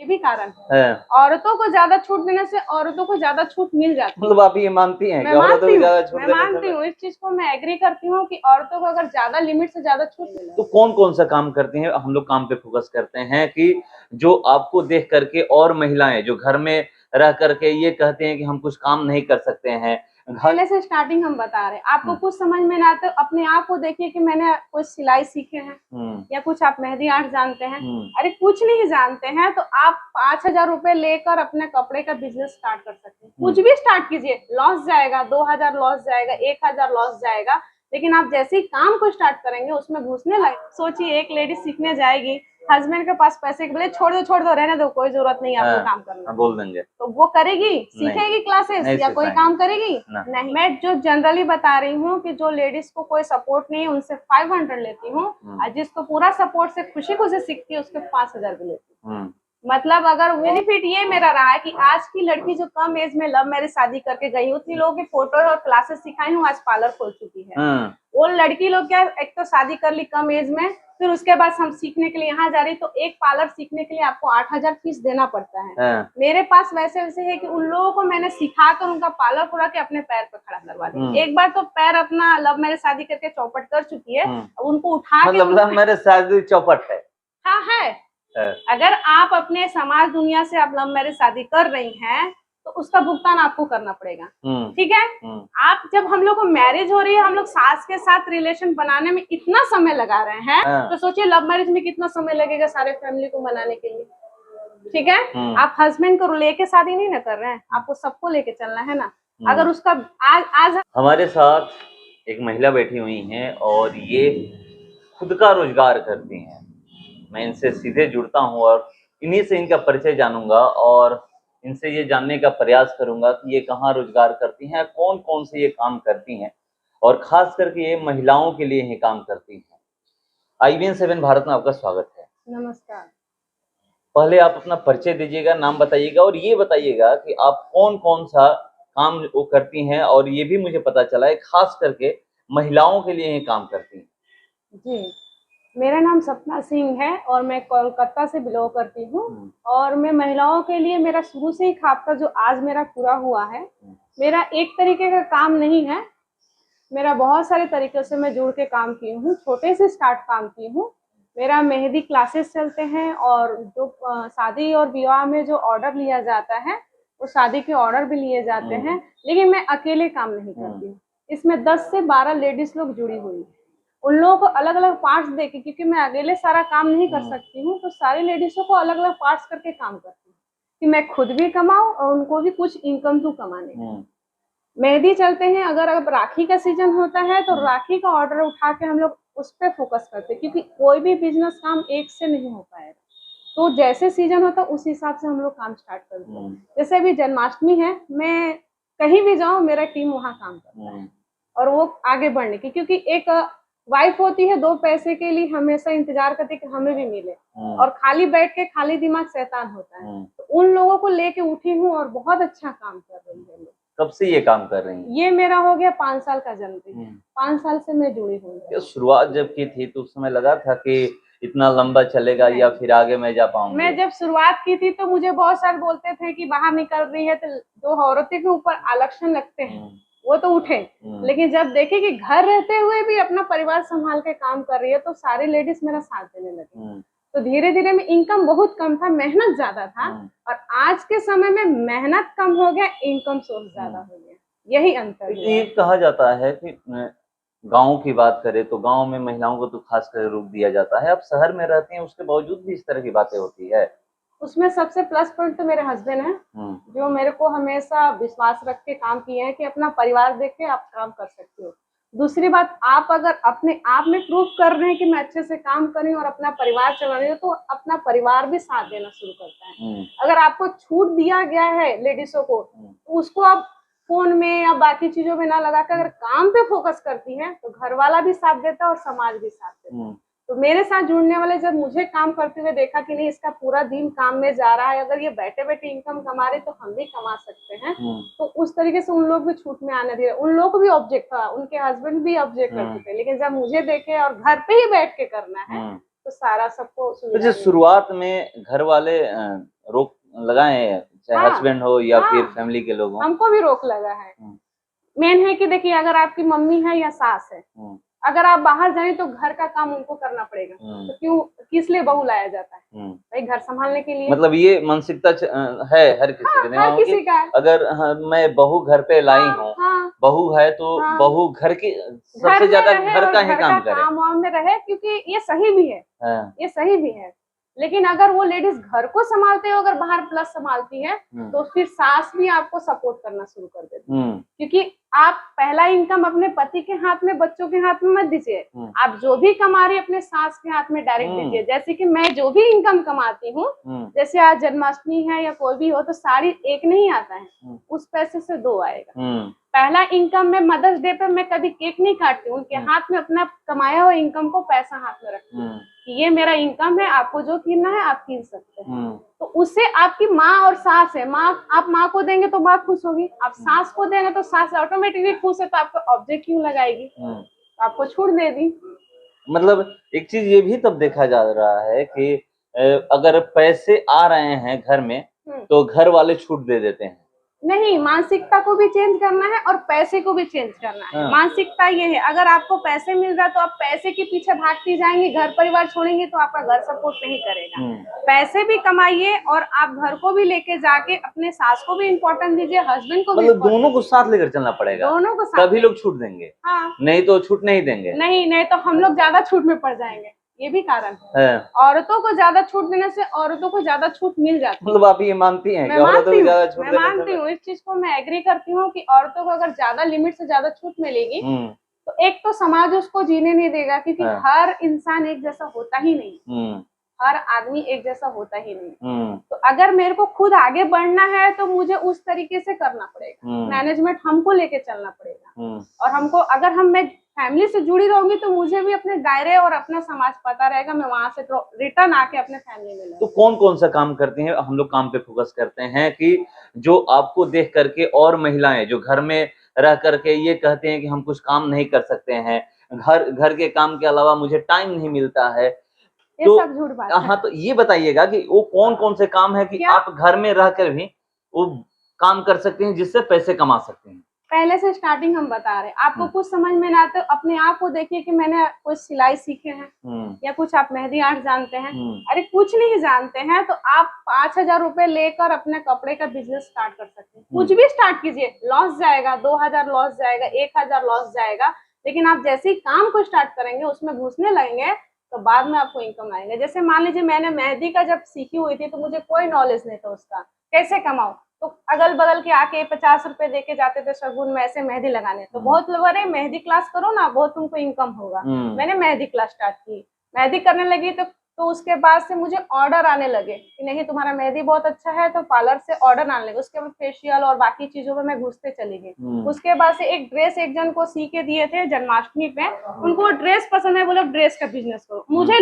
भी कारण है। औरतों को ज्यादा छूट देने से औरतों को ज्यादा छूट मिल जाती है। मतलब आप ये मानती हैं मैं कि औरतों को ज्यादा छूट मैं देने मानती से? हूँ, इस चीज को मैं एग्री करती हूँ कि औरतों को अगर ज्यादा लिमिट से ज्यादा छूट मिले। तो कौन कौन सा काम करती हैं? हम लोग काम पे फोकस करते हैं कि जो आपको देख करके और महिलाएं जो घर में रह करके ये कहते हैं कि हम कुछ काम नहीं कर सकते हैं। पहले से स्टार्टिंग हम बता रहे हैं, आपको कुछ समझ में ना आते अपने आप को देखिए कि मैंने कुछ सिलाई सीखे हैं या कुछ आप मेहंदी आर्ट जानते हैं। अरे कुछ नहीं जानते हैं तो आप 5,000 रुपए लेकर अपने कपड़े का बिजनेस स्टार्ट कर सकते हैं। कुछ भी स्टार्ट कीजिए, लॉस जाएगा, 2,000 लॉस जाएगा, 1,000 लॉस जाएगा, लेकिन आप जैसे ही काम को स्टार्ट करेंगे उसमें घुसने लगे। सोचिए एक लेडी सीखने जाएगी, हस्बैंड के पास पैसे के बोले छोड़ दो रहने दो, कोई जरूरत नहीं आपको काम करना, बोल देंगे तो वो करेगी? सीखेगी क्लासेस या कोई काम करेगी? नहीं। मैं जो जनरली बता रही हूँ कि जो लेडीज को कोई सपोर्ट नहीं है उनसे 500 लेती हूँ, और जिसको पूरा सपोर्ट से खुशी खुशी सीखती है उसके 5,000 भी लेती हूँ। मतलब अगर बेनिफिट ये मेरा रहा है कि आज की लड़की जो कम एज में लव मैरिज शादी करके गई, उतनी लोगों की फोटो और क्लासेस सिखाई हूँ, आज पार्लर खोल चुकी है। वो लड़की लोग क्या, एक तो शादी कर ली कम एज में, फिर उसके बाद हम सीखने के लिए यहाँ जा रही, तो एक पार्लर सीखने के लिए आपको 8,000 फीस देना पड़ता है। मेरे पास वैसे है कि उन लोगों को मैंने सिखाकर उनका पार्लर खुला के अपने पैर पर खड़ा करवा दिया। एक बार तो पैर अपना लव मैरिज शादी करके चौपट कर चुकी है, उनको उठा के लव मैरिज शादी चौपट है। हाँ है। अगर आप अपने समाज दुनिया से आप लव मैरिज शादी कर रही हैं तो उसका भुगतान आपको करना पड़ेगा, ठीक है। आप जब हम लोग को मैरिज हो रही है, हम लोग सास के साथ रिलेशन बनाने में इतना समय लगा रहे हैं, तो सोचिए लव मैरिज में कितना समय लगेगा सारे फैमिली को मनाने के लिए, ठीक है। आप हस्बैंड को लेके शादी नहीं ना कर रहे हैं, आपको सबको लेके चलना है ना। अगर उसका आज हमारे साथ एक महिला बैठी हुई हैं और ये खुद का रोजगार करती हैं। मैं इनसे सीधे जुड़ता हूँ और इन्हीं से इनका परिचय जानूंगा और इनसे ये जानने का प्रयास करूंगा कि ये कहाँ रोजगार करती हैं, कौन कौन से ये काम करती हैं और खास करके ये महिलाओं के लिए ही काम करती हैं। IBN 7 भारत में आपका स्वागत है। नमस्कार। पहले आप अपना परिचय दीजिएगा, नाम बताइएगा और ये बताइएगा कि आप कौन कौन सा काम वो करती हैं, और ये भी मुझे पता चला है खास करके महिलाओं के लिए ही काम करती हैं। जी, मेरा नाम सपना सिंह है और मैं कोलकाता से बिलोंग करती हूँ, और मैं महिलाओं के लिए मेरा शुरू से ही खाका जो आज मेरा पूरा हुआ है, मेरा एक तरीके का काम नहीं है, मेरा बहुत सारे तरीके से मैं जुड़ के काम की हूँ। छोटे से स्टार्ट काम की हूँ। मेरा मेहंदी क्लासेस चलते हैं और जो शादी और विवाह में जो ऑर्डर लिया जाता है वो शादी के ऑर्डर भी लिए जाते हैं, लेकिन मैं अकेले काम नहीं करती हूँ। इसमें 10 से 12 लेडीज लोग जुड़ी हुई है। उन लोगों को अलग अलग पार्ट्स देके, क्योंकि मैं अकेले सारा काम नहीं कर सकती हूँ, तो सारी लेडीजों को अलग अलग पार्ट्स करके काम करती हूँ कि मैं खुद भी कमाऊँ और उनको भी कुछ इनकम टू कमाने। मेहंदी चलते हैं, अगर अब राखी का सीजन होता है तो राखी का ऑर्डर उठा के हम लोग उस पर फोकस करते हैं, क्योंकि कोई भी बिजनेस काम एक से नहीं हो पाएगा, तो जैसे सीजन होता है उस हिसाब से हम लोग काम स्टार्ट करते हैं। जैसे अभी जन्माष्टमी है, मैं कहीं भी जाऊँ मेरा टीम वहाँ काम करता है, और वो आगे बढ़ने की, क्योंकि एक वाइफ होती है 2 पैसे के लिए हमेशा इंतजार करती है कि हमें भी मिले, और खाली बैठ के खाली दिमाग शैतान होता है। तो उन लोगों को लेके उठी हूँ और बहुत अच्छा काम कर रही है। कब से ये काम कर रही हैं? ये मेरा हो गया 5 साल का जर्नी। 5 साल से मैं जुड़ी हूँ। शुरुआत जब की थी तो उस समय लगा था कि इतना लंबा चलेगा या फिर आगे मैं जा पाऊंगी? मैं जब शुरुआत की थी तो मुझे बहुत सारे बोलते थे कि बाहर निकल रही है, तो जो औरतें के ऊपर आलक्षण लगते हैं वो तो उठे, लेकिन जब देखे कि घर रहते हुए भी अपना परिवार संभाल के काम कर रही है तो सारी लेडीज मेरा साथ देने लगी। तो धीरे धीरे में इनकम बहुत कम था, मेहनत ज्यादा था, और आज के समय में मेहनत कम हो गया, इनकम सोर्स ज्यादा हो गया, यही अंतर है। ये कहा जाता है कि गांव की बात करें तो गांव में महिलाओं को तो खास कर रोक दिया जाता है। आप शहर में रहती हैं, उसके बावजूद भी इस तरह की बातें होती है। उसमें सबसे प्लस पॉइंट तो मेरे हस्बैंड है, जो मेरे को हमेशा विश्वास रख के काम किए हैं कि अपना परिवार देख के आप काम कर सकते हो। दूसरी बात, आप अगर अपने आप में प्रूफ कर रहे हैं कि मैं अच्छे से काम कर रही हूँ और अपना परिवार चला रही हूँ, तो अपना परिवार भी साथ देना शुरू करता है। अगर आपको छूट दिया गया है लेडीजों को, तो उसको आप फोन में या बाकी चीजों में ना लगा कर अगर काम पे फोकस करती है तो घर वाला भी साथ देता है और समाज भी साथ देता है। तो मेरे साथ जुड़ने वाले जब मुझे काम करते हुए देखा कि नहीं इसका पूरा दिन काम में जा रहा है, अगर ये बैठे बैठे इनकम कमा रहे तो हम भी कमा सकते हैं, तो उस तरीके से उन लोग भी छूट में आने दिए। उन लोग को भी ऑब्जेक्ट था, उनके हस्बैंड भी ऑब्जेक्ट करते थे, लेकिन जब मुझे देखे और घर पे ही बैठ के करना है तो सारा सबको। तो शुरुआत में घर वाले रोक लगाए, चाहे हाँ, हस्बैंड हो या हाँ, फिर फैमिली के लोग हो? हमको भी रोक लगा है। मेन है कि देखिए, अगर आपकी मम्मी है या सास है, अगर आप बाहर जाएं तो घर का काम उनको करना पड़ेगा। तो क्यों, किस लिए बहू लाया जाता है? भाई घर संभालने के लिए। मतलब ये मानसिकता है हर किसी हाँ, के हर दिमाग में किसी कि का है। अगर मैं बहू घर पे लाई हाँ, हूँ, हाँ, बहू है तो हाँ, बहू घर की घर सबसे में ज्यादा रहे घर और का ही घर काम का करे। काम वाम में रहे, क्योंकि ये सही भी है, हाँ, ये सही भी है। लेकिन अगर वो लेडीज घर को संभालते हो, अगर बाहर प्लस संभालती है, तो फिर सास भी आपको सपोर्ट करना शुरू कर देती है। क्योंकि आप पहला इनकम अपने पति के हाथ में, बच्चों के हाथ में मत दीजिए। आप जो भी कमा रही है अपने सास के हाथ में डायरेक्ट दीजिए। जैसे कि मैं जो भी इनकम कमाती हूँ, जैसे आज जन्माष्टमी है या कोई भी हो, तो साड़ी एक नहीं आता है, उस पैसे से 2 आएगा। पहला इनकम में मदर्स डे पे मैं कभी केक नहीं काटती हूँ, उनके हाथ में अपना कमाया हुआ इनकम को पैसा हाथ में रखती हूँ कि ये मेरा इनकम है, आपको जो कीनना है आप कीन सकते हैं। तो उससे आपकी माँ और सास है, माँ, आप माँ को देंगे तो माँ खुश होगी, आप सास को देंगे तो सास ऑटोमेटिकली खुश है, तो आपको ऑब्जेक्ट क्यों लगाएगी, आपको छूट दे दी। मतलब एक चीज ये भी तब देखा जा रहा है कि अगर पैसे आ रहे हैं घर में तो घर वाले छूट दे देते हैं। नहीं, मानसिकता को भी चेंज करना है और पैसे को भी चेंज करना है। मानसिकता ये है, अगर आपको पैसे मिल रहा है तो आप पैसे के पीछे भागती जाएंगे, घर परिवार छोड़ेंगे तो आपका घर सपोर्ट नहीं करेगा। पैसे भी कमाइए और आप घर को भी लेके जाके अपने सास को भी इम्पोर्टेंस दीजिए, हस्बैंड को भी। मतलब दोनों को साथ लेकर चलना पड़ेगा, दोनों को साथ, तभी लोग छूट देंगे। हाँ, नहीं तो छूट नहीं देंगे। नहीं तो हम लोग ज्यादा छूट में पड़ जाएंगे, ये भी कारण है। औरतों को ज्यादा छूट देने से औरतों को ज्यादा छूट मिल जाती है। मतलब आप ये मानती हैं? मैं मानती हूँ, इस चीज को मैं एग्री करती हूँ कि औरतों को अगर ज्यादा लिमिट से ज्यादा छूट मिलेगी तो एक तो समाज उसको जीने नहीं देगा, क्योंकि हर इंसान एक जैसा होता ही नहीं, हर आदमी एक जैसा होता ही नहीं। तो अगर मेरे को खुद आगे बढ़ना है तो मुझे उस तरीके से करना पड़ेगा, मैनेजमेंट हमको लेके चलना पड़ेगा। और हमको, अगर मैं फैमिली से जुड़ी रहूंगी तो मुझे भी अपने दायरे और अपना समाज पता रहेगा, मैं वहां से रिटर्न आके अपने फैमिली में तो कौन कौन सा काम करती हैं? हम लोग काम पे फोकस करते हैं कि जो आपको देख करके और महिलाएं जो घर में रह करके ये कहते हैं कि हम कुछ काम नहीं कर सकते हैं, घर के काम के अलावा मुझे टाइम नहीं मिलता है, ये तो सब झूठ बात है। हाँ, तो ये बताइएगा कि वो कौन कौन से काम है कि आप घर में रहकर भी वो काम कर सकते हैं जिससे पैसे कमा सकते हैं? पहले से स्टार्टिंग हम बता रहे हैं, आपको कुछ समझ में ना आते अपने आप को देखिए कि मैंने कुछ सिलाई सीखे हैं या कुछ आप मेहंदी आर्ट जानते हैं। अरे कुछ नहीं जानते हैं तो आप 5,000 रुपए लेकर अपने कपड़े का बिजनेस स्टार्ट कर सकते हैं। कुछ भी स्टार्ट कीजिए, लॉस जाएगा, 2,000 लॉस जाएगा, 1,000 लॉस जाएगा, लेकिन आप जैसे ही काम को स्टार्ट करेंगे, उसमें घुसने लगेंगे तो बाद में आपको इनकम आएगा। जैसे मान लीजिए मैंने मेहंदी का जब सीखी हुई थी तो मुझे कोई नॉलेज नहीं था उसका, कैसे कमाऊं, तो अगल बगल के आके 50 रुपए देके जाते थे शगुन में ऐसे मेहंदी लगाने। तो बहुत लोग, अरे मेहंदी क्लास करो ना, बहुत तुमको इनकम होगा। मैंने मेहंदी क्लास स्टार्ट की, मेहंदी करने लगी तो उसके बाद से मुझे ऑर्डर आने लगे कि नहीं तुम्हारा मेहंदी बहुत अच्छा है, तो पार्लर से ऑर्डर आने लगे। उसके बाद फेशियल और बाकी चीजों में मैं घुसते चली गई। उसके बाद से एक ड्रेस एक जन को सी के दिए थे जन्माष्टमी पे, उनको ड्रेस पसंद है, बोले ड्रेस का बिजनेस करो। मुझे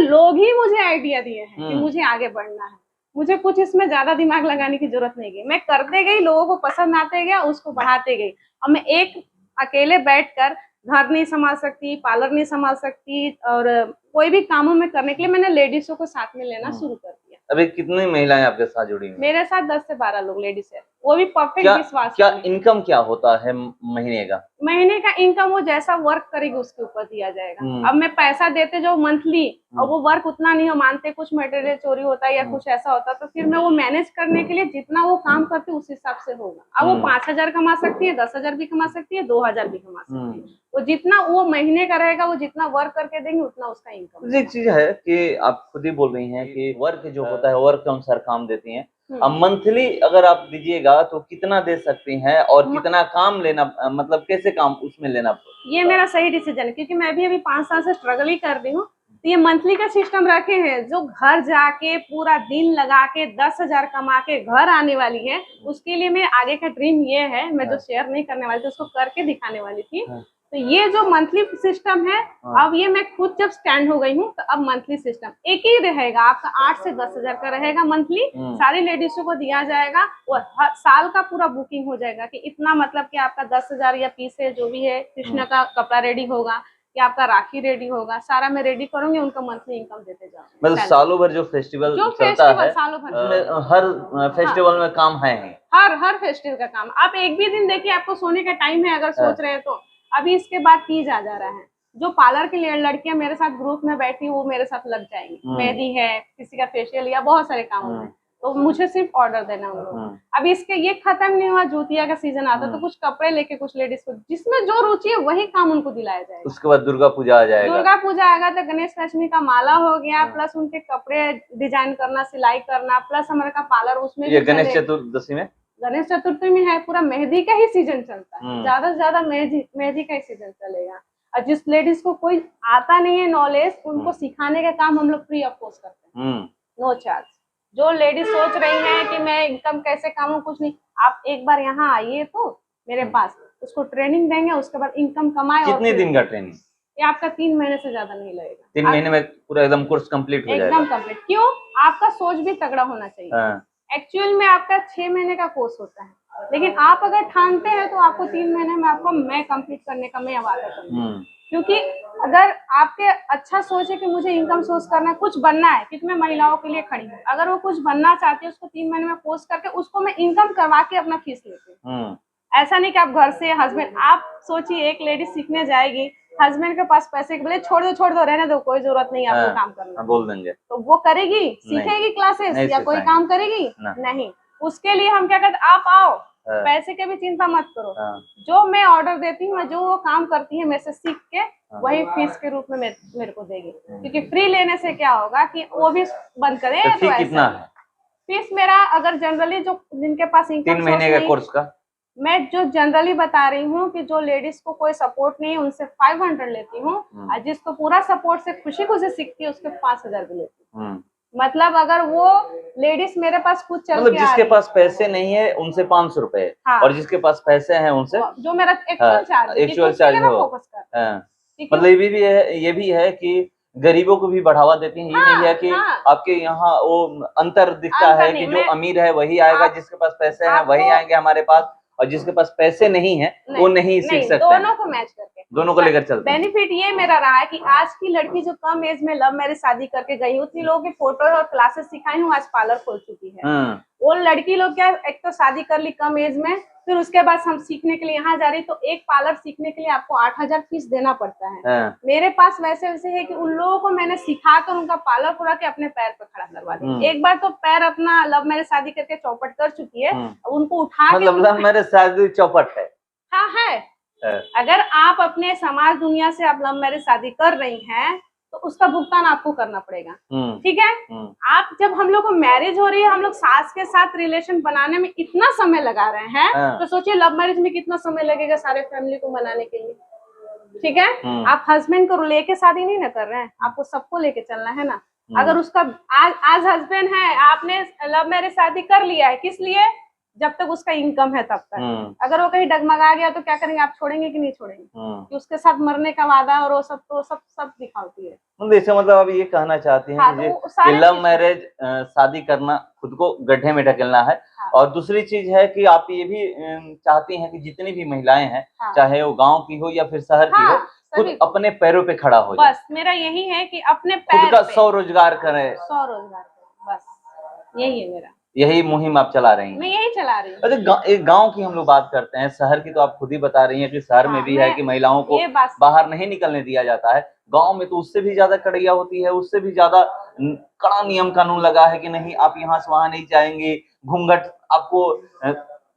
आइडिया दिए हैं कि मुझे आगे बढ़ना है, मुझे कुछ इसमें ज्यादा दिमाग लगाने की जरूरत नहीं गई, मैं करते गई, लोगों को पसंद आते गया, उसको बढ़ाते गई। और मैं एक अकेले बैठकर घर नहीं संभाल सकती, पार्लर नहीं संभाल सकती, और कोई भी कामों में करने के लिए मैंने लेडीजों को साथ में लेना शुरू कर दिया। अभी कितनी महिलाएं आपके साथ जुड़ी हैं? मेरे साथ 10 से 12 लोग लेडीज है, वो भी परफेक्ट विश्वास। क्या इनकम क्या होता है महीने का? महीने का इनकम वो जैसा वर्क करेगी उसके ऊपर दिया जाएगा। अब मैं पैसा देते जो मंथली, और वो वर्क उतना नहीं हो, मानते कुछ मटेरियल चोरी होता है या कुछ ऐसा होता है, तो फिर मैं वो मैनेज करने के लिए जितना वो काम करती उस हिसाब से होगा। अब वो 5,000 कमा सकती है, 10,000 भी कमा सकती है, 2,000 भी कमा सकती है। वो जितना वो महीने का रहेगा, वो जितना वर्क करके देंगे उतना उसका इनकम। एक चीज है कि आप खुद ही बोल रही हैं कि वर्क जो होता है वर्क के अनुसार काम देती हैं। अब मंथली अगर आप दीजिएगा तो कितना दे सकती हैं और कितना काम लेना, मतलब कैसे काम उसमें लेना? ये मेरा सही डिसीजन है, क्योंकि मैं भी अभी 5 साल से स्ट्रगल ही कर रही हूँ। तो ये मंथली का सिस्टम रखे हैं, जो घर जाके पूरा दिन लगा के 10,000 कमा के घर आने वाली है, उसके लिए मेरे आगे का ड्रीम ये है, मैं जो शेयर नहीं करने वाली थी उसको करके दिखाने वाली थी। तो ये जो मंथली सिस्टम है, अब ये मैं खुद जब स्टैंड हो गई हूँ तो अब मंथली सिस्टम एक ही रहेगा, आपका 8 से 10,000 का रहेगा मंथली। सारी लेडीजों को दिया जाएगा और हर साल का पूरा बुकिंग हो जाएगा कि इतना, मतलब कि आपका 10,000 या पीस है जो भी है, कृष्ण का कपड़ा रेडी होगा, कि आपका राखी रेडी होगा, सारा मैं रेडी करूंगी, उनका मंथली इनकम देते जाऊंगी। मतलब सालों भर जो फेस्टिवल जो चलता फेस्टिवल है सालों भर उसमें हर फेस्टिवल में काम है ही। हर फेस्टिवल का काम। आप एक भी दिन देखिए, आपको सोने का टाइम है अगर सोच रहे हैं तो अभी इसके बाद तीज आ जा रहा है, जो पार्लर की लड़कियां मेरे साथ ग्रुप में बैठी वो मेरे साथ लग जाएंगी, मेहंदी है, किसी का फेशियल या बहुत सारे काम है, तो मुझे सिर्फ ऑर्डर देना उनको। अभी इसके ये खत्म नहीं हुआ, जुतिया का सीजन आता तो कुछ कपड़े लेके कुछ लेडीज को जिसमें जो रुचि है वही काम उनको दिलाया जाएगा। उसके बाद दुर्गा पूजा आ जाएगा। दुर्गा पूजा आएगा तो गणेश लक्ष्मी का माला हो गया, प्लस उनके कपड़े डिजाइन करना, सिलाई करना, प्लस हमारे का पार्लर उसमें ये गणेश चतुर्दशी में, गणेश चतुर्थी में है, पूरा मेहंदी का ही सीजन चलता है, ज्यादा से ज्यादा मेहंदी का ही सीजन चलेगा। और जिस लेडीज को कोई आता नहीं है नॉलेज, उनको सिखाने का काम हम लोग फ्री ऑफ कॉस्ट करते हैं, नो चार्ज। जो लेडीज सोच रही हैं कि मैं इनकम कैसे कमाऊं, कुछ नहीं, आप एक बार यहाँ आइए तो मेरे पास, उसको ट्रेनिंग देंगे, उसके बाद इनकम कमाए। कितने दिन का ट्रेनिंग? ये आपका 3 महीने से ज्यादा नहीं लगेगा। 3 महीने में पूरा एकदम कोर्स कंप्लीट हो जाएगा? एकदम कंप्लीट। क्यों? आपका सोच भी तगड़ा होना चाहिए। एक्चुअल में आपका 6 महीने का कोर्स होता है, लेकिन आप अगर ठानते हैं तो आपको 3 महीने में आपको मैं कंप्लीट करने का मैं वादा करूंगी। क्योंकि अगर आपके अच्छा सोच है कि मुझे इनकम सोर्स करना है, कुछ बनना है, क्योंकि मैं महिलाओं के लिए खड़ी हूँ, अगर वो कुछ बनना चाहती है उसको 3 महीने में कोर्स करके उसको मैं इनकम करवा के अपना फीस लेती हूँ। ऐसा नहीं कि आप घर से हस्बैंड, आप सोचिए एक लेडी सीखने जाएगी, हस्बैंड के पास पैसे के बोले छोड़ दो रहने दो, कोई जरूरत नहीं आपको काम करना, बोल देंगे तो वो करेगी? सीखेगी क्लासेस या कोई काम करेगी? नहीं। उसके लिए हम क्या करते, आप आओ, पैसे की भी चिंता मत करो, जो मैं ऑर्डर देती हूँ, जो वो काम करती है मेरे से सीख के वही फीस के रूप में मेरे को देगी। क्योंकि फ्री लेने से क्या होगा कि वो भी बंद करे। तो कितना है फीस मेरा? अगर जनरली जो जिनके पास इनकम 3 महीने का कोर्स का, मैं जो जनरली बता रही हूँ कि जो लेडीज को कोई सपोर्ट नहीं है उनसे 500 लेती हूँ, और जिसको पूरा सपोर्ट से खुशी खुशी सीखती है उसके 5000 भी लेती हूँ। मतलब अगर वो लेडीज मेरे पास खुद चल मतलब के जिसके पास पैसे नहीं है उनसे 500 रुपए, और जिसके पास पैसे हैं उनसे जो मेरा एक्चुअल चार्ज है। मतलब ये भी है कि गरीबों को भी बढ़ावा देती हैं। ये नहीं है कि आपके यहाँ वो अंतर दिखता है कि जो अमीर है वही आएगा, जिसके पास पैसे हैं वही आएंगे हमारे पास, और जिसके पास पैसे नहीं है वो नहीं सीख सकते। दोनों को मैच करके, दोनों को लेकर चलते हैं। बेनिफिट ये मेरा रहा है कि आज की लड़की जो कम एज में लव मैरिज शादी करके गई, उतनी लोगों की फोटो और क्लासेस सिखाई हूँ, आज पार्लर खोल चुकी है। वो लड़की लोग क्या, एक तो शादी कर ली कम एज में, फिर उसके बाद हम सीखने के लिए यहाँ जा रही, तो एक पार्लर सीखने के लिए आपको 8000 फीस देना पड़ता है। मेरे पास वैसे है कि उन लोगों को मैंने सिखाकर उनका पार्लर खुला के अपने पैर पर खड़ा करवा दिया। एक बार तो पैर अपना लव मैरिज शादी करके चौपट कर चुकी है, उनको उठा के, मतलब लव मैरिज शादी चौपट है? हाँ है। अगर आप अपने समाज दुनिया से आप लव मैरिज शादी कर रही हैं तो उसका भुगतान आपको करना पड़ेगा, ठीक है। आप जब हम लोग को मैरिज हो रही है, हम लोग सास के साथ रिलेशन बनाने में इतना समय लगा रहे हैं, तो सोचिए लव मैरिज में कितना समय लगेगा सारे फैमिली को मनाने के लिए, ठीक है। आप हस्बैंड को लेके शादी नहीं ना कर रहे हैं, आपको सबको लेके चलना है ना। अगर उसका आज हस्बैंड है, आपने लव मैरिज शादी कर लिया है, किस लिए? जब तक उसका इनकम है तब तक। अगर वो कहीं डगमगा गया तो क्या करेंगे आप? छोड़ेंगे कि नहीं छोड़ेंगे? कि उसके साथ मरने का वादा और वो सब तो सब दिखाती है। मतलब आप ये कहना चाहती हैं कि लव मैरिज शादी करना खुद को गड्ढे में ढकेलना है। और दूसरी चीज है कि आप ये भी चाहती हैं कि जितनी भी महिलाएं हैं, चाहे वो गांव की हो या फिर शहर की हो, खुद अपने पैरों पे खड़ा हो जाए। बस मेरा यही है कि अपने खुद का स्वरोजगार करें, बस यही है मेरा। यही मुहिम आप चला रही हैं? मैं यही चला रही हूँ। अच्छा, एक गांव की हम लोग बात करते हैं, शहर की तो आप खुद ही बता रही हैं कि शहर में भी है कि महिलाओं को बाहर नहीं निकलने दिया जाता है। गांव में तो उससे भी ज्यादा कड़िया होती है, उससे भी ज्यादा कड़ा नियम कानून लगा है कि नहीं आप यहाँ से वहां नहीं जाएंगे, घूंघट आपको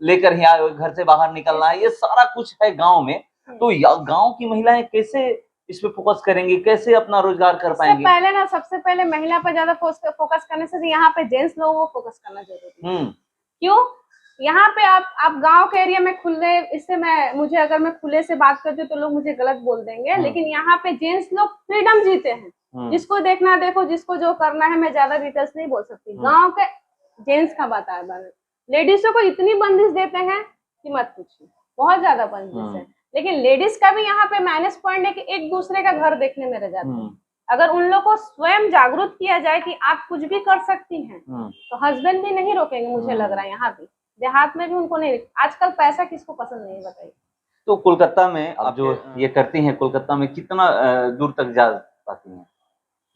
लेकर ही घर से बाहर निकलना है, ये सारा कुछ है गाँव में। तो गाँव की महिलाएं कैसे इस पे फोकस करेंगी, कैसे अपना रोजगार कर पाएंगे? सबसे पहले महिला पर ज्यादा फोकस करने से यहाँ पे जेंट्स लोगों को फोकस करना जरूरी है। क्यों? यहाँ पे आप गांव के एरिया में खुले, इससे मुझे अगर मैं खुले से बात करती हूँ तो लोग मुझे गलत बोल देंगे, लेकिन यहाँ पे जेंट्स लोग फ्रीडम जीते हैं। जिसको देखना देखो, जिसको जो करना है, मैं ज्यादा डिटेल्स नहीं बोल सकती। गाँव के जेंट्स का बता, लेडीजों को इतनी बंदिश देते हैं कि मत पूछिए, बहुत ज्यादा बंदिश है। लेकिन लेडीज का भी यहाँ पे माइनस पॉइंट है कि एक दूसरे का घर देखने में रह जाते हैं। अगर उन लोग को स्वयं जागरूक किया जाए कि आप कुछ भी कर सकती हैं, तो हस्बैंड भी नहीं रोकेंगे। मुझे लग रहा है यहाँ भी देहात में भी उनको नहीं। आजकल पैसा किसको पसंद नहीं, बताइए। तो कोलकाता में आप जो ये करती हैं, कोलकाता में कितना दूर तक जा पाती हैं?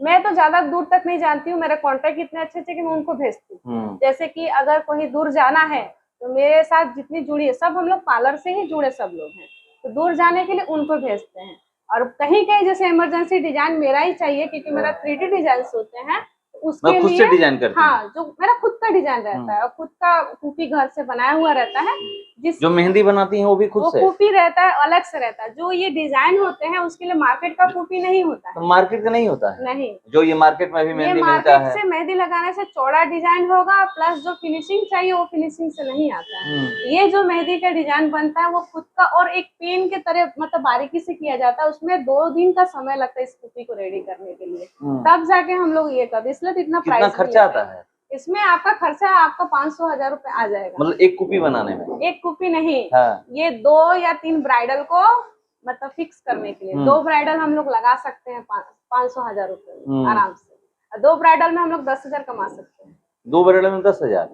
मैं तो ज्यादा दूर तक नहीं जानती हूँ, मेरे कॉन्टेक्ट इतने अच्छे अच्छे कि मैं उनको भेजती हूँ। जैसे कि अगर कहीं दूर जाना है तो मेरे साथ जितनी जुड़ी है सब हम लोग पार्लर से ही जुड़े सब लोग हैं, तो दूर जाने के लिए उनको भेजते हैं। और कहीं कहीं जैसे इमरजेंसी डिजाइन मेरा ही चाहिए क्योंकि मेरा 3D डिजाइन होते हैं, उसके खुद लिए से डिजाइन करती हैं? हाँ, जो मेरा खुद का डिजाइन रहता है और खुद का कूपी घर से बनाया हुआ रहता है। जिस जो मेहंदी बनाती हैं वो भी खुद से? वो कूपी रहता है, अलग से रहता है। जो ये डिजाइन होते हैं उसके लिए मार्केट का कूपी नहीं होता है। तो मार्केट का नहीं होता है? नहीं, जो ये मार्केट में भी मेहंदी मिलता है, मार्केट से मेहंदी लगाने से चौड़ा डिजाइन होगा, प्लस जो फिनिशिंग चाहिए वो फिनिशिंग से नहीं आता है। ये जो मेहंदी का डिजाइन बनता है वो खुद का और एक पेन के तरह मतलब बारीकी से किया जाता है। उसमें 2 दिन का समय लगता है इस कूपी को रेडी करने के लिए, तब जाके हम लोग ये करते, इसलिए इतना कितना खर्चा आता है इसमें? आपका खर्चा आपका 500-1000 रुपए आ जाएगा। मतलब एक कूपी बनाने में? एक कूपी नहीं, हाँ। ये 2 या 3 ब्राइडल को मतलब फिक्स करने के लिए 2 ब्राइडल हम लोग लगा सकते हैं 500-1000 रुपए आराम से। 2 ब्राइडल में हम लोग 10,000 कमा सकते हैं। 2 ब्राइडल में 10,000?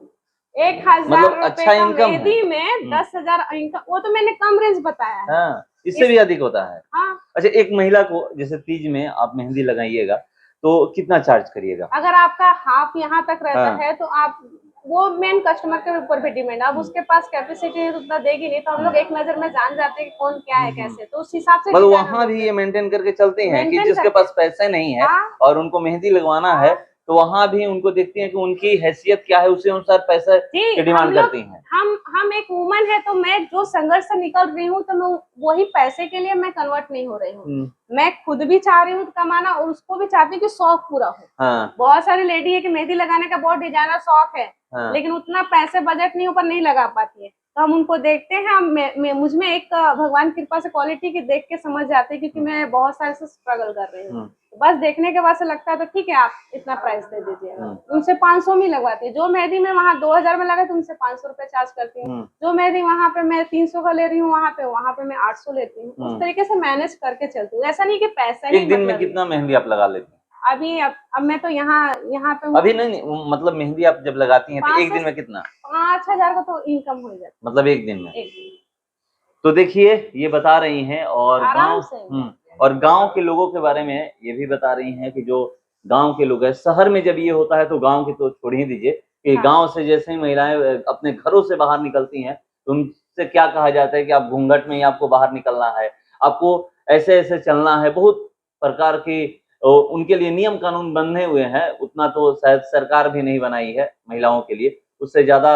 1,000 मतलब अच्छा इनकम मेहंदी में 10,000 इनकम। वो तो मैंने कम रेंज बताया है। हाँ, इससे भी अधिक होता है। हाँ। अच्छा, एक महिला को जैसे तीज में आप मेहंदी लगाइएगा तो कितना चार्ज करिएगा? अगर आपका हाफ यहाँ तक रहता है तो आप वो मेन कस्टमर के ऊपर भी डिपेंड। अब उसके पास कैपेसिटी है तो उतना देगी नहीं, तो हम लोग एक नजर में जान जाते हैं कि कौन क्या है कैसे, तो उस हिसाब से मतलब वहाँ भी ये मेंटेन करके चलते हैं कि जिसके पास पैसे नहीं है और उनको मेहंदी लगवाना है तो वहाँ भी उनको देखती हैं कि उनकी हैसियत क्या है, उसी अनुसार पैसे की डिमांड करती हैं। हम एक वुमन है तो मैं जो संघर्ष से निकल रही हूँ तो मैं वही पैसे के लिए मैं कन्वर्ट नहीं हो रही हूँ। मैं खुद भी चाह रही हूँ कमाना और उसको भी चाहती हूँ कि शौक पूरा हो। हाँ। बहुत सारी लेडी है कि मेहंदी लगाने का बहुत डिजाइनर शौक है, लेकिन उतना पैसे बजट नहीं ऊपर नहीं लगा पाती है, तो हम उनको देखते हैं। मुझ में एक भगवान कृपा से क्वालिटी की देख के समझ जाते हैं, क्योंकि मैं बहुत सारे से स्ट्रगल कर रही हूँ। बस देखने के बाद से लगता है तो ठीक है आप इतना प्राइस दे दीजिए। उनसे 500 में लगवाती है। जो मेहंदी में वहाँ 2000 में लगा तो उनसे 500 रुपए चार्ज करती हूँ। जो मेहंदी वहाँ पे मैं 300 का ले रही हूँ वहाँ पे मैं 800 लेती हूँ। उस तरीके से मैनेज करके चलती हूँ। ऐसा नहीं कि पैसा ही एक दिन में कितना मेहंदी आप लगा लेती हैं? अब मैं तो यहाँ पे अभी नहीं, मतलब मेहंदी आप जब लगाती हैं तो एक दिन में कितना? 5,000 का तो इनकम हो जाता, मतलब एक दिन में। तो देखिए ये बता रही हैं और गांव के लोगों के बारे में ये भी बता रही हैं कि जो गांव के लोग हैं, शहर में जब ये होता है तो गांव के तो छोड़ ही दीजिए कि गांव से जैसे ही महिलाएं अपने घरों से बाहर निकलती हैं तो उनसे क्या कहा जाता है कि आप घूंघट में ही आपको बाहर निकलना है, आपको ऐसे ऐसे चलना है। बहुत प्रकार की उनके लिए नियम कानून बने हुए हैं, उतना तो शायद सरकार भी नहीं बनाई है महिलाओं के लिए, उससे ज्यादा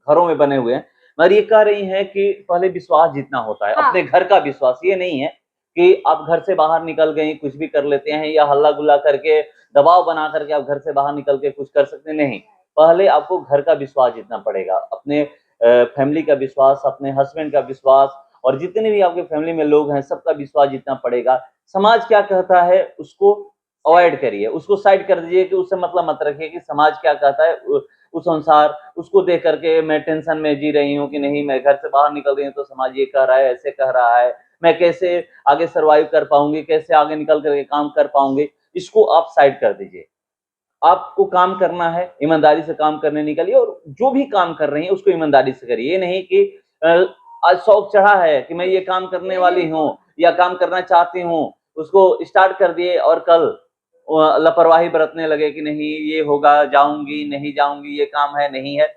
घरों में बने हुए हैं। मगर ये कह रही है कि पहले विश्वास जितना होता है, अपने घर का विश्वास, ये नहीं है कि आप घर से बाहर निकल गई कुछ भी कर लेते हैं या हल्ला गुल्ला करके दबाव बना करके आप घर से बाहर निकल के कुछ कर सकते नहीं। पहले आपको घर का विश्वास जीतना पड़ेगा, अपने फैमिली का विश्वास, अपने हस्बैंड का विश्वास और जितने भी आपके फैमिली में लोग हैं सबका विश्वास जीतना पड़ेगा। समाज क्या कहता है उसको अवॉइड करिए, उसको साइड कर दीजिए कि उससे मतलब मत रखिए कि समाज क्या कहता है उस अनुसार उसको देख करके मैं टेंशन में जी रही हूँ कि नहीं मैं घर से बाहर निकल रही हूँ तो समाज ये कह रहा है, ऐसे कह रहा है, मैं कैसे आगे सर्वाइव कर पाऊंगी, कैसे आगे निकल करके काम कर पाऊंगी। इसको आप साइड कर दीजिए। आपको काम करना है, ईमानदारी से काम करने निकलिए और जो भी काम कर रही है उसको ईमानदारी से करिए। ये नहीं कि आज शौक चढ़ा है कि मैं ये काम करने वाली हूँ या काम करना चाहती हूँ, उसको स्टार्ट कर दिए और कल लापरवाही बरतने लगे कि नहीं ये होगा, जाऊंगी नहीं जाऊंगी, ये काम है नहीं है।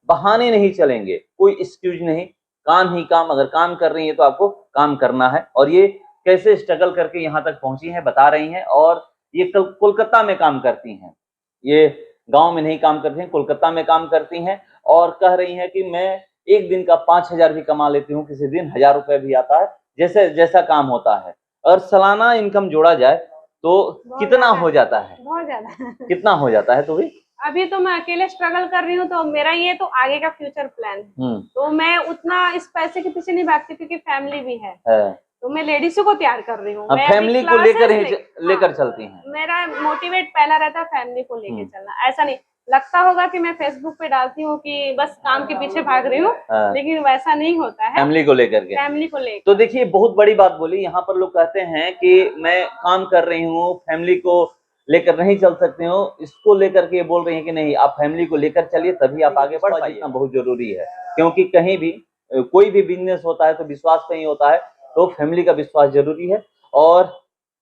बहाने नहीं चलेंगे, कोई एक्सक्यूज नहीं, काम ही काम। अगर काम कर रही है तो आपको काम करना है। और ये कैसे स्ट्रगल करके यहाँ तक पहुंची हैं बता रही हैं। और ये कोलकाता में काम करती हैं, ये गांव में नहीं काम करती हैं, कोलकाता में काम करती हैं और कह रही हैं कि मैं एक दिन का 5,000 भी कमा लेती हूँ, किसी दिन 1,000 रुपए भी आता है, जैसे जैसा काम होता है। और सालाना इनकम जोड़ा जाए तो कितना हो जाता है? बहुत ज्यादा। कितना हो जाता है? तो भी अभी तो मैं अकेले स्ट्रगल कर रही हूँ, तो मेरा ये तो आगे का फ्यूचर प्लान है। तो मैं उतना इस पैसे के पीछे नहीं भागती क्योंकि फैमिली भी है। तो मैं लेडीजों को तैयार कर रही हूँ। फैमिली को लेकर चलती हैं। मेरा मोटिवेट पहला रहता है फैमिली को लेकर चलना। ऐसा नहीं लगता होगा कि मैं फेसबुक पे डालती हूँ कि बस काम के पीछे भाग रही हूँ, लेकिन वैसा नहीं होता है। फैमिली को लेकर के, फैमिली को लेकर। तो देखिए बहुत बड़ी बात बोली। यहाँ पर लोग कहते हैं कि मैं काम कर रही हूँ, फैमिली को लेकर नहीं चल सकती हूँ। इसको लेकर के बोल रही है कि नहीं, आप फैमिली को लेकर चलिए तभी आप आगे बढ़ पाइए। बहुत जरूरी है, क्योंकि कहीं भी कोई भी बिजनेस होता है तो विश्वास पे ही होता है, तो फैमिली का विश्वास जरूरी है। और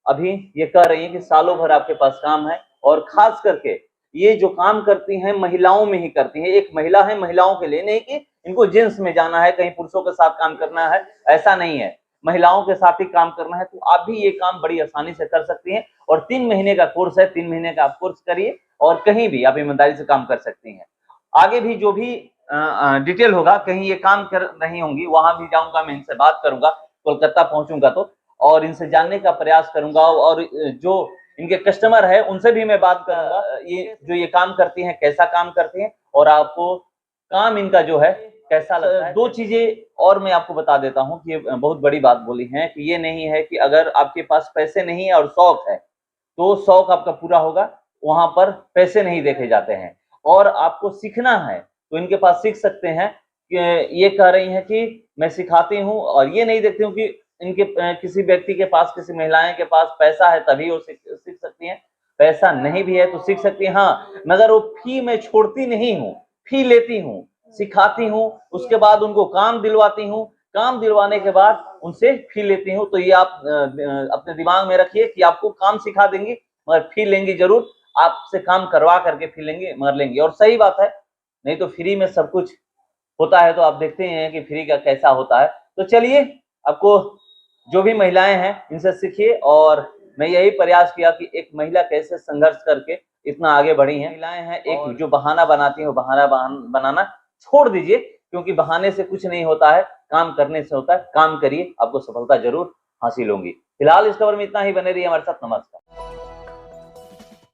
अभी ये कह रही है कि सालों भर आपके पास काम है, और खास करके ये जो काम करती हैं महिलाओं में ही करती हैं। एक महिला है, महिलाओं के लिए नहीं कि इनको जेंट्स में जाना है, कहीं पुरुषों के साथ काम करना है, ऐसा नहीं है। महिलाओं के साथ ही काम करना है, तो आप भी ये काम बड़ी आसानी से कर सकती हैं। और 3 महीने का कोर्स है, 3 महीने का आप कोर्स करिए और कहीं भी आप ईमानदारी से काम कर सकती हैं। आगे भी जो भी डिटेल होगा, कहीं ये काम कर रही होंगी, वहां भी जाऊंगा, मैं इनसे बात करूंगा, कोलकाता पहुंचूंगा तो, और इनसे जानने का प्रयास करूंगा। और जो इनके कस्टमर है उनसे भी मैं बात करूंगा, ये जो ये काम करती हैं कैसा काम करती हैं, और आपको काम इनका जो है कैसा लगता है। 2 चीजें और मैं आपको बता देता हूं कि बहुत बड़ी बात बोली है कि ये नहीं है कि अगर आपके पास पैसे नहीं है और शौक है तो शौक आपका पूरा होगा, वहां पर पैसे नहीं देखे जाते हैं। और आपको सीखना है तो इनके पास सीख सकते हैं। ये कह रही हैं कि मैं सिखाती हूँ, और ये नहीं देखती हूँ कि इनके किसी व्यक्ति के पास, किसी महिलाएं के पास पैसा है तभी वो सीख सकती हैं। पैसा नहीं भी है तो सीख सकती हैं, हाँ, मगर वो फी मैं छोड़ती नहीं हूँ, फी लेती हूँ, सिखाती हूँ, उसके बाद उनको काम दिलवाती हूँ, काम दिलवाने के बाद उनसे फी लेती हूँ। तो ये आप अपने दिमाग में रखिए कि आपको काम सिखा देंगी मगर फी लेंगी जरूर, आपसे काम करवा करके फी लेंगे मगर लेंगी। और सही बात है, नहीं तो फ्री में सब कुछ होता है तो आप देखते हैं कि फ्री का कैसा होता है। तो चलिए, आपको जो भी महिलाएं हैं इनसे सीखिए। और मैं यही प्रयास किया कि एक महिला कैसे संघर्ष करके इतना आगे बढ़ी है। महिलाएं हैं, एक जो बहाना बनाती है वो बहाना बनाना छोड़ दीजिए, क्योंकि बहाने से कुछ नहीं होता है, काम करने से होता है। काम करिए, आपको सफलता जरूर हासिल होगी। फिलहाल इस खबर में इतना ही, बने रहिए हमारे साथ। नमस्कार।